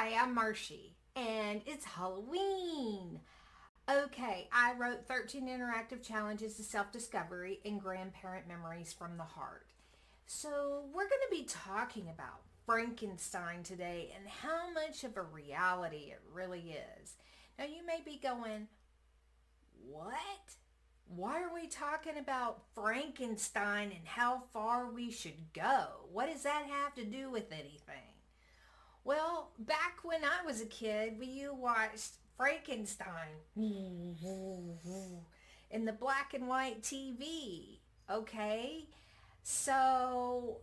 Hi, I'm Marshy, and it's Halloween. Okay, I wrote 13 interactive challenges to self discovery and grandparent memories from the heart. So, we're going to be talking about Frankenstein today and how much of a reality it really is. Now, you may be going, what? Why are we talking about Frankenstein and how far we should go? What does that have to do with anything? Well, back when I was a kid, we watched Frankenstein in the black and white TV. Okay, so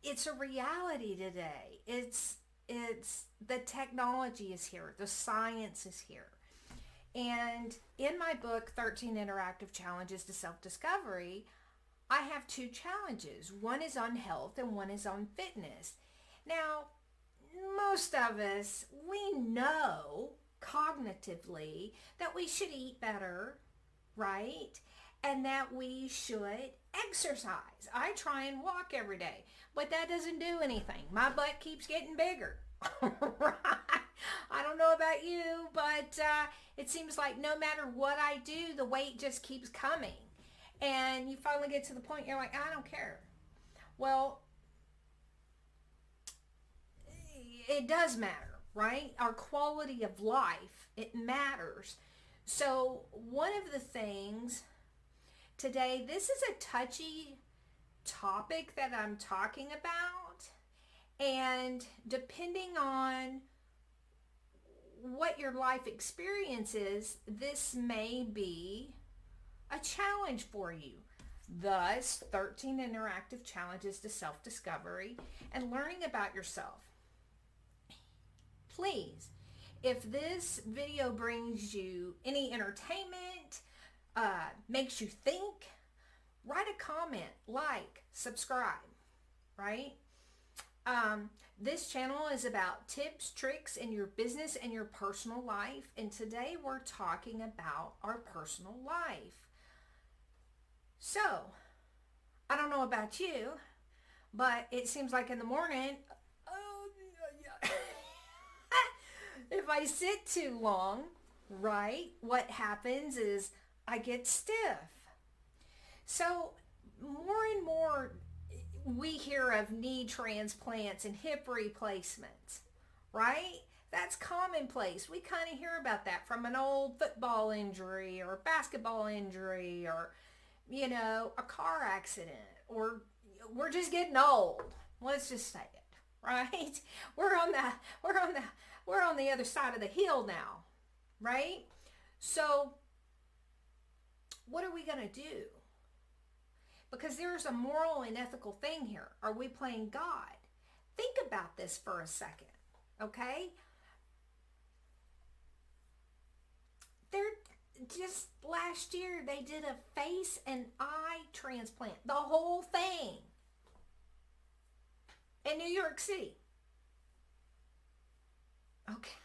it's a reality today. It's the technology is here, the science is here. And in my book, 13 Interactive Challenges to Self Discovery, I have two challenges. One is on health and one is on fitness. Now, most of us, we know cognitively that we should eat better, right? And that we should exercise. I try and walk every day, but that doesn't do anything. My butt keeps getting bigger. Right? I don't know about you, but it seems like no matter what I do, the weight just keeps coming. And you finally get to the point you're like, I don't care. Well, it does matter, right? Our quality of life, it matters. So, one of the things today, this is a touchy topic that I'm talking about. And depending on what your life experience is, this may be a challenge for you. Thus, 13 interactive challenges to self discovery and learning about yourself. Please, if this video brings you any entertainment, makes you think, write a comment, like, subscribe, right? This channel is about tips, tricks in your business and your personal life. And today we're talking about our personal life. So, I don't know about you, but it seems like in the morning, if I sit too long, right, what happens is I get stiff. So, more and more we hear of knee transplants and hip replacements, right? That's commonplace. We kind of hear about that from an old football injury or basketball injury or, a car accident, or we're just getting old. Let's just say it, right? We're on the other side of the hill now, right? So what are we going to do? Because there's a moral and ethical thing here. Are we playing God? Think about this for a second, okay? They're just last year they did a face and eye transplant, the whole thing, in New York City. Okay.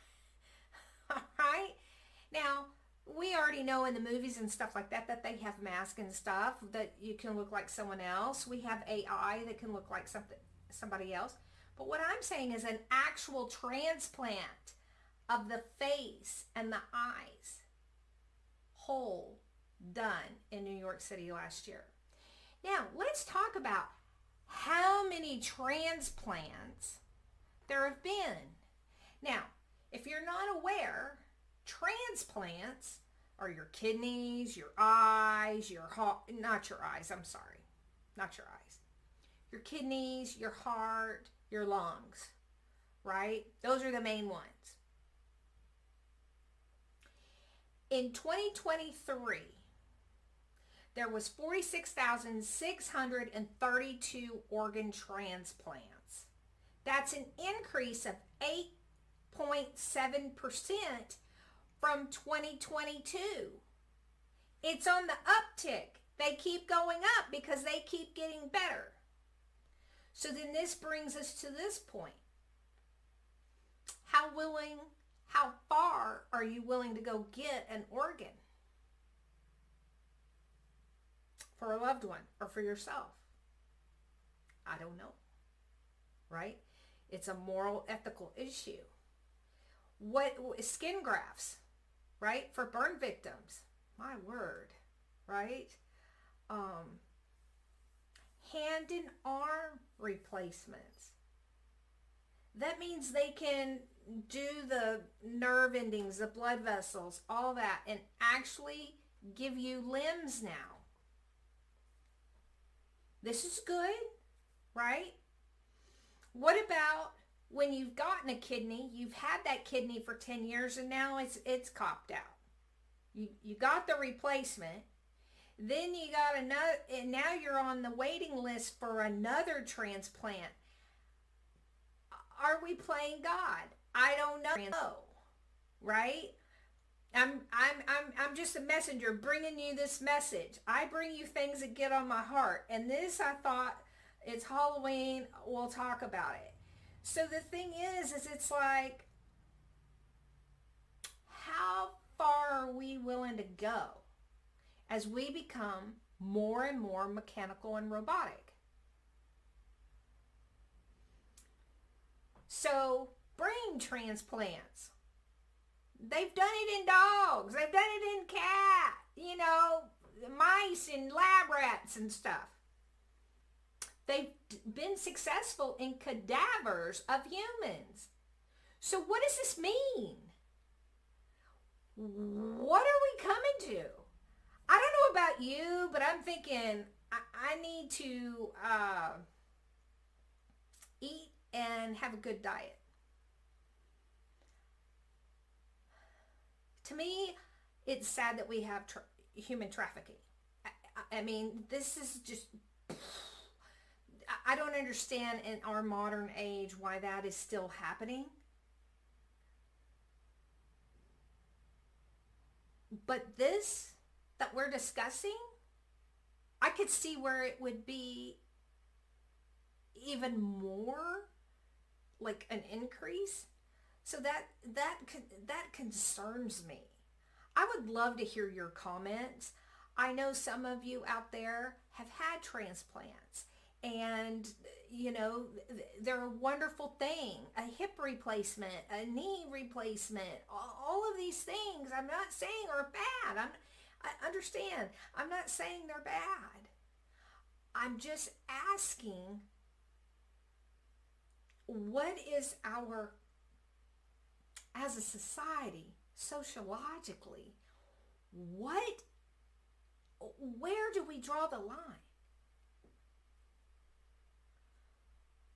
All right. Now, we already know in the movies and stuff like that they have masks and stuff that you can look like someone else. We have AI that can look like somebody else. But what I'm saying is an actual transplant of the face and the eyes, whole, done in New York City last year. Now, let's talk about how many transplants there have been. Now, if you're not aware, transplants are your kidneys, your eyes, your heart, not your eyes, I'm sorry, not your eyes. Your kidneys, your heart, your lungs, right? Those are the main ones. In 2023, there was 46,632 organ transplants. That's an increase of 8.7% from 2022. It's on the uptick. They keep going up because they keep getting better. So then this brings us to this point. How far are you willing to go get an organ for a loved one or for yourself? I don't know, right? It's a moral, ethical issue. What skin grafts, right? For burn victims. My word, right? Hand and arm replacements. That means they can do the nerve endings, the blood vessels, all that, and actually give you limbs now. This is good, right? What about when you've gotten a kidney, you've had that kidney for 10 years and now it's copped out. You got the replacement. Then you got another, and now you're on the waiting list for another transplant. Are we playing God? I don't know. Right? I'm just a messenger bringing you this message. I bring you things that get on my heart. And this, I thought, it's Halloween, we'll talk about it. So the thing is it's like, how far are we willing to go as we become more and more mechanical and robotic? So brain transplants, they've done it in dogs, they've done it in cat, mice and lab rats and stuff. They've been successful in cadavers of humans. So what does this mean? What are we coming to? I don't know about you, but I'm thinking I need to eat and have a good diet. To me, it's sad that we have human trafficking. I mean, this is just... I don't understand in our modern age why that is still happening. But this that we're discussing, I could see where it would be even more like an increase. So that concerns me. I would love to hear your comments. I know some of you out there have had transplants. And, they're a wonderful thing. A hip replacement, a knee replacement, all of these things I'm not saying are bad. I understand. I'm not saying they're bad. I'm just asking, what is as a society, sociologically, where do we draw the line?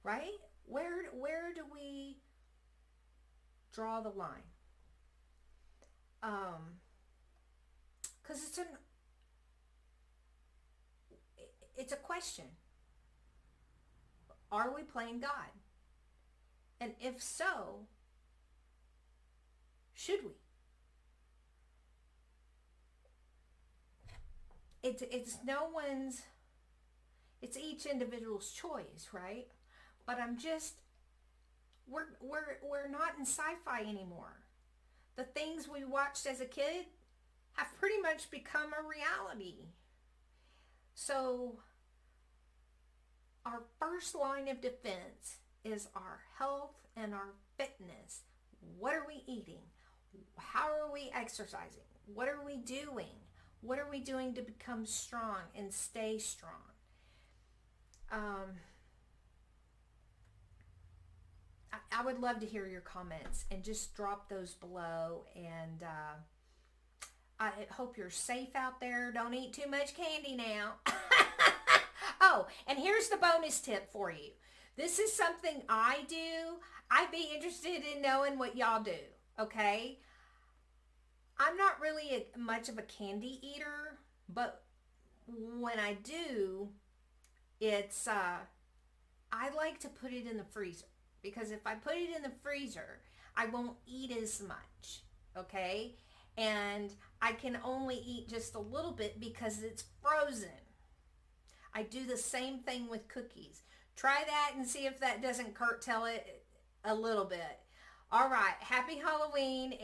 Right? Where do we draw the line? Because it's a question. Are we playing God? And if so, should we? It's no one's, it's each individual's choice, right? But we're not in sci-fi anymore. The things we watched as a kid have pretty much become a reality. So our first line of defense is our health and our fitness. What are we eating? How are we exercising? What are we doing? What are we doing to become strong and stay strong? I would love to hear your comments, and just drop those below. And I hope you're safe out there. Don't eat too much candy now. Oh, and here's the bonus tip for you. This is something I do. I'd be interested in knowing what y'all do, okay? I'm not really much of a candy eater, but when I do, it's, I like to put it in the freezer. Because if I put it in the freezer, I won't eat as much, okay? And I can only eat just a little bit because it's frozen. I do the same thing with cookies. Try that and see if that doesn't curtail it a little bit. All right, happy Halloween.